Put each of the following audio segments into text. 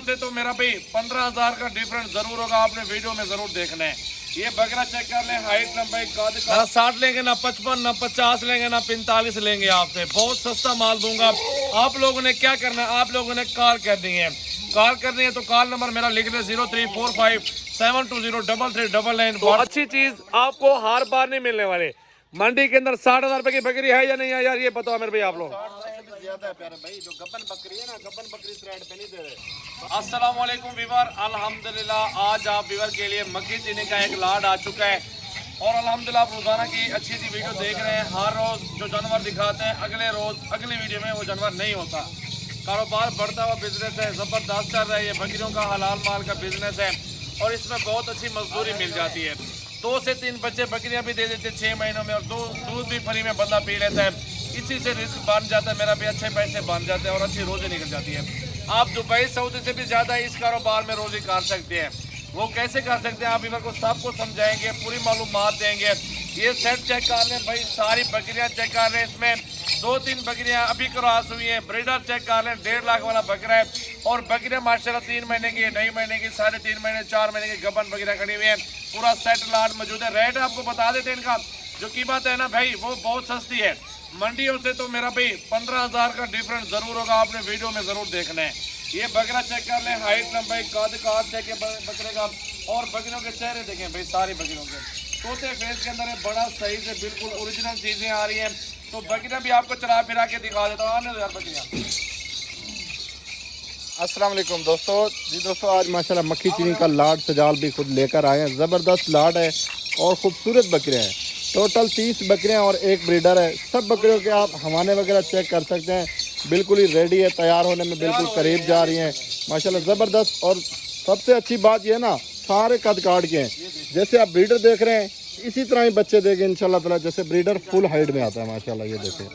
से तो मेरा भाई 15,000 का डिफरेंस जरूर होगा, आपने वीडियो में जरूर देखना है। ये बकरा चेक कर लें, हाइट लंबाई कद का 60 लेंगे ना 55 ना 50 लेंगे ना 45 लेंगे आपसे, बहुत सस्ता माल दूंगा। आप लोगों ने क्या करना है, आप लोगों ने कॉल करनी है। कॉल करनी है तो कॉल नंबर मेरा लिख ले 0345720399। तो अच्छी चीज आपको हर बार नहीं मिलने वाले। मंडी के अंदर 60,000 रुपए की बकरी है या नहीं है यार, ये बताओ मेरे भाई आप लोग। ज्यादा है प्यारे भाई, जो गब्बन बकरी है ना, गब्बन बकरी इस रेट पे नहीं दे रहे। अस्सलाम वालेकुम वीवर, अल्हम्दुलिल्लाह आज आप वीवर के लिए मक्खी चीनी का एक लाड आ चुका है। और अल्हम्दुलिल्लाह आप रोजाना की अच्छी अच्छी वीडियो देख रहे हैं। हर रोज जो जानवर दिखाते हैं अगले रोज अगली वीडियो में वो जानवर नहीं होता। कारोबार बढ़ता हुआ बिजनेस है, जबरदस्त चल रहा है। ये बकरियों का हलाल माल का बिजनेस है और इसमें बहुत अच्छी मजदूरी मिल जाती है। 2 से 3 बच्चे बकरियां भी दे देते हैं 6 महीनों में, और दूध भी फ्री में बंदा पी लेता है। इसी से रिस्क बन जाता है मेरा भी, अच्छे पैसे बन जाते हैं और अच्छी रोजी निकल जाती है। आप दुबई सऊदी से भी ज्यादा इस कारोबार में रोजी कर सकते हैं। वो कैसे कर सकते हैं आप इधर को सबको समझाएंगे, पूरी मालूमात देंगे। ये सेट चेक कर लें भाई, सारी बकरियां चेक कर लें। इसमें 2-3 बकरियां अभी क्रॉस हुई है। ब्रीडर चेक कर लें, 1.5 लाख वाला बकरा है। और बकरियां माशाल्लाह 3 महीने की, 2.5 महीने की, 3.5 महीने, 4 महीने की गबन बकरियां खड़ी हुई है। पूरा सेट लाट मौजूद है। रेट आपको बता देते हैं इनका, जो कीमत है ना भाई वो बहुत सस्ती है। मंडियों से तो मेरा भाई 15,000 का डिफरेंस जरूर होगा, आपने वीडियो में जरूर देखना है। ये बकरा चेक कर लें, हाइट लंबाई कद का चेक है बकरे का। और बकरियों के चेहरे देखें भाई, सारी बकरियों के तोते फेस के अंदर है, बड़ा सही से बिल्कुल ओरिजिनल चीजें आ रही हैं। तो बकरियां भी आपको चला फिरा के दिखा देता हूँ। आने दो यार बकरियां। अस्सलाम वालेकुम दोस्तों जी। दोस्तों आज माशाल्लाह मक्खी चीनी का लाड सजाल भी खुद लेकर आए हैं। ज़बरदस्त लाड है और ख़ूबसूरत बकरियां हैं। टोटल 30 बकरियां और एक ब्रीडर है। सब बकरियों के आप हवाने वगैरह चेक कर सकते हैं, बिल्कुल ही रेडी है, तैयार होने में बिल्कुल करीब जा रही हैं माशाल्लाह ज़बरदस्त। और सबसे अच्छी बात यह ना, सारे कद काट के हैं। जैसे आप ब्रीडर देख रहे हैं इसी तरह ही बच्चे देंगे इंशाल्लाह ताला, जैसे ब्रीडर फुल हाइट में आता है माशाल्लाह। ये देखें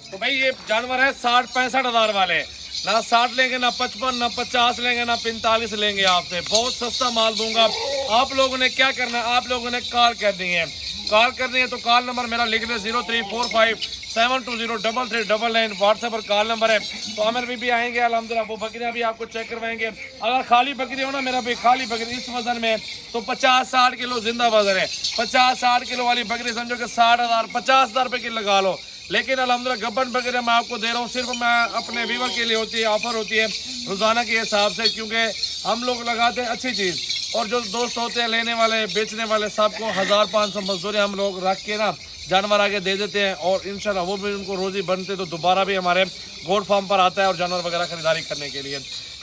तो भाई ये जानवर है 60-65 हज़ार वाले, ना 60 लेंगे ना 55 ना 50 लेंगे ना 45 लेंगे आपसे, बहुत सस्ता माल दूंगा। आप लोगों ने क्या करना है, आप लोगों ने कॉल करनी है। कॉल करनी है तो कॉल नंबर मेरा लिख ले 0345720399। व्हाट्सएप पर कॉल नंबर है। तो आमिर भी आएंगे अल्हम्दुलिल्लाह, वो बकरियां भी आपको चेक करवाएंगे। अगर खाली बकरी हो ना मेरा भाई, खाली बकरी इस वजन में तो 50-60 किलो जिंदा वजन है। 50-60 किलो वाली बकरी समझो कि 60,000 50,000 रुपए की लगा लो। लेकिन अल्हम्दुलिल्लाह गब्बन बकरियां मैं आपको दे रहा हूँ, सिर्फ मैं अपने व्यूवर के लिए होती है, ऑफर होती है रोजाना के हिसाब से, क्योंकि हम लोग लगाते हैं अच्छी चीज़। और जो दोस्त होते हैं लेने वाले बेचने वाले, सबको 1500 मजदूरी हम लोग रख के ना जानवर आगे दे देते हैं। और इंशाल्लाह वो भी उनको रोजी बनते तो दोबारा भी हमारे गोट फार्म पर आता है और जानवर वगैरह खरीदारी करने के लिए।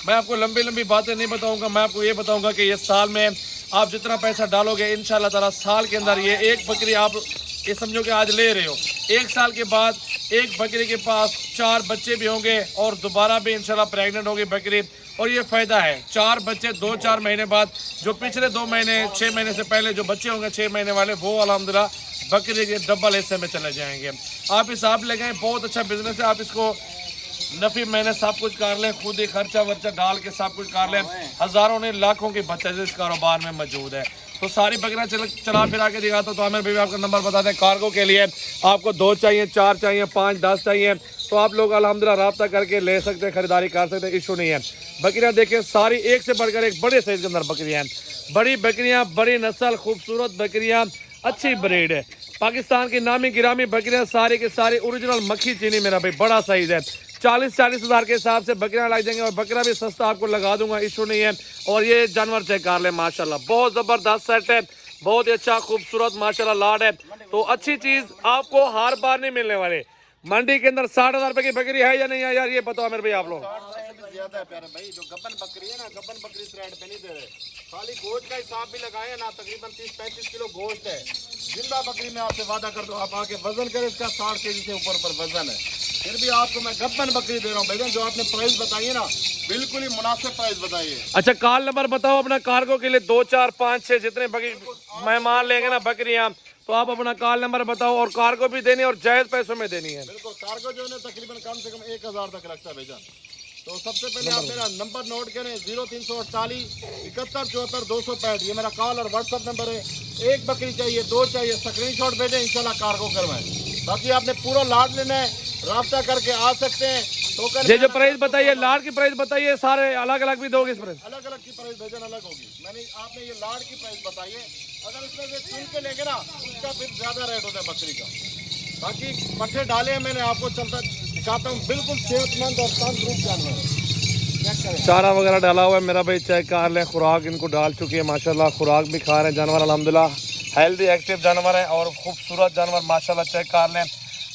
मैं आपको लंबी लंबी बातें नहीं बताऊंगा, मैं आपको ये बताऊंगा कि ये साल में आप जितना पैसा डालोगे इंशाल्लाह ताला साल के अंदर ये एक बकरी आप ये समझो कि आज ले रहे हो, 1 साल के बाद एक बकरी के पास 4 बच्चे भी होंगे और दोबारा भी इंशाल्लाह प्रेग्नेंट होगी बकरी। और ये फायदा है, 4 बच्चे 2-4 महीने बाद, जो पिछले 2 महीने 6 महीने से पहले जो बच्चे होंगे 6 महीने वाले, वो अल्हम्दुलिल्लाह बकरी के डबल हिस्से में चले जाएंगे। आप हिसाब लगाएं, बहुत अच्छा बिजनेस है। आप इसको नफी महीने सब कुछ कर लें, खुद ही खर्चा वर्चा डाल के सब कुछ कर लें। हजारों ने लाखों की बचत इस कारोबार में मौजूद है। तो सारी बकरियां चला फिरा के दिखाता हूं। तो आमिर भाई आपका नंबर बता दें। कार्गो के लिए आपको 2 चाहिए, 4 चाहिए, 5, 10 चाहिए, तो आप लोग अल्हम्दुलिल्लाह रब्ता करके ले सकते हैं, खरीदारी कर सकते हैं, इशू नहीं है। बकरियां देखें सारी एक से बढ़कर एक बड़े साइज के अंदर बकरियां हैं। बड़ी बकरियां, बड़ी नस्ल, खूबसूरत बकरियां, अच्छी ब्रीड है। पाकिस्तान की नामी गिरामी बकरियां सारी की सारी ओरिजिनल मक्खी चीनी मेरा भाई, बड़ा साइज है। 40-40 हज़ार के हिसाब से बकरियां लग जाएंगे और बकरा भी सस्ता आपको लगा दूंगा, इशू नहीं है। और ये जानवर चेक कर ले माशाल्लाह, बहुत जबरदस्त सेट है, बहुत ही अच्छा खूबसूरत माशाल्लाह लाड है। तो अच्छी चीज आपको हर बार नहीं मिलने वाले। मंडी के अंदर 60,000 रुपए की बकरी है या नहीं है यार, ये बताओ मेरे भाई आप लोग। ज्यादा है प्यारे भाई, जो गब्बन बकरी है ना, गब्बन बकरी इस रेट पे नहीं दे रहे। खाली गोश्त का हिसाब भी लगाए ना, तकरीबन 30-35 किलो गोश्त है। जिंदा बकरी में आपसे वादा कर दो, आप आके वजन करें इसका 60 केजी से ऊपर वजन है। फिर भी आपको मैं गब्बन बकरी दे रहा हूँ भाईजान। जो आपने प्राइस बताइए ना, बिल्कुल ही मुनासिब प्राइस बताइए। अच्छा कॉल नंबर बताओ अपना कार्गो के लिए। 2, 4, 5, 6 जितने मेहमान लेंगे ना बकरियां, तो आप अपना कॉल नंबर बताओ। और कार्गो भी देनी है और जायज पैसों में देनी है। बिल्कुल, कार्गो जो है तकरीबन कम से कम 1000 तक रखता है भाईजान। तो सबसे पहले आप मेरा नंबर नोट करें, 0348 71 74 265। ये मेरा कॉल और व्हाट्सअप नंबर है। एक बकरी चाहिए, 2 चाहिए, स्क्रीनशॉट भेजें, इंशाल्लाह कार्गो करवाएं। बाकी आपने पूरा लाड लेना है, राब्ता करके आ सकते हैं। टोकन ये जो प्राइस बताइए, लाड की प्राइस बताइए, सारे अलग अलग भी दोगे इस प्राइस? अलग अलग की प्राइस भजन अलग होगी। मैंने आपने ये लाड की प्राइस बताई है, अगर इसमें से चुन के लेंगे ना उसका फिर ज्यादा रेट होता है बकरी का। बाकी पट्टे डाले हैं मैंने, आपको चलता दिखाता हूँ, बिल्कुल सेहतमंद और तंदुरुस्त जानवर चेक करें। चारा वगैरह डाला हुआ है मेरा भाई, चेक कर लें। खुराक इनको डाल चुकी है माशाल्लाह, खुराक भी खा रहे हैं जानवर अल्हम्दुलिल्लाह। हेल्दी एक्टिव जानवर है और खूबसूरत जानवर माशाल्लाह, चेक कर लें।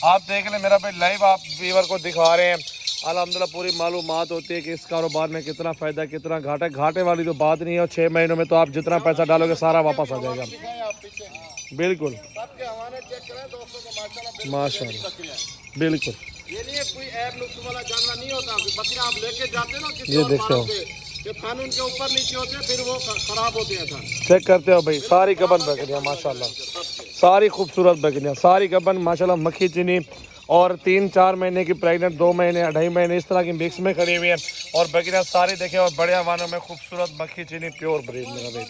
आप देख लें मेरा भाई, लाइव आप व्यूअर को दिखा रहे हैं अल्हम्दुलिल्लाह। पूरी मालूमात होती है कि इस कारोबार में कितना फ़ायदा कितना घाटा है। घाटे वाली तो बात नहीं है, और 6 महीनों में तो आप जितना पैसा डालोगे सारा वापस आ जाएगा। आप पीछे बिल्कुल सबके हवाले चेक करें दोस्तों को, माशाल्लाह माशाल्लाह, बकरियां हैं। बिल्कुल। ये नहीं है कोई ऐप नुक्स वाला जानवर नहीं होता। बकरियां आप लेके जाते हैं ना किसी ये और देखते हो। फार्म पे, जो थान उनके ऊपर नीचे होते हैं फिर वो खराब होते हैं थान। चेक करते हो भाई, सारी गबन बकरियाँ माशाल्लाह, सारी खूबसूरत बकरियाँ, सारी गबन माशाल्लाह, मक्खी चीनी और 3-4 महीने की प्रेग्नेंट, 2 महीने 2.5 महीने इस तरह की मिक्स में खड़ी हुई है। और बकरियाँ सारी देखें और बड़े वानों में खूबसूरत मक्खी चीनी प्योर ब्रीड मेरा भाई।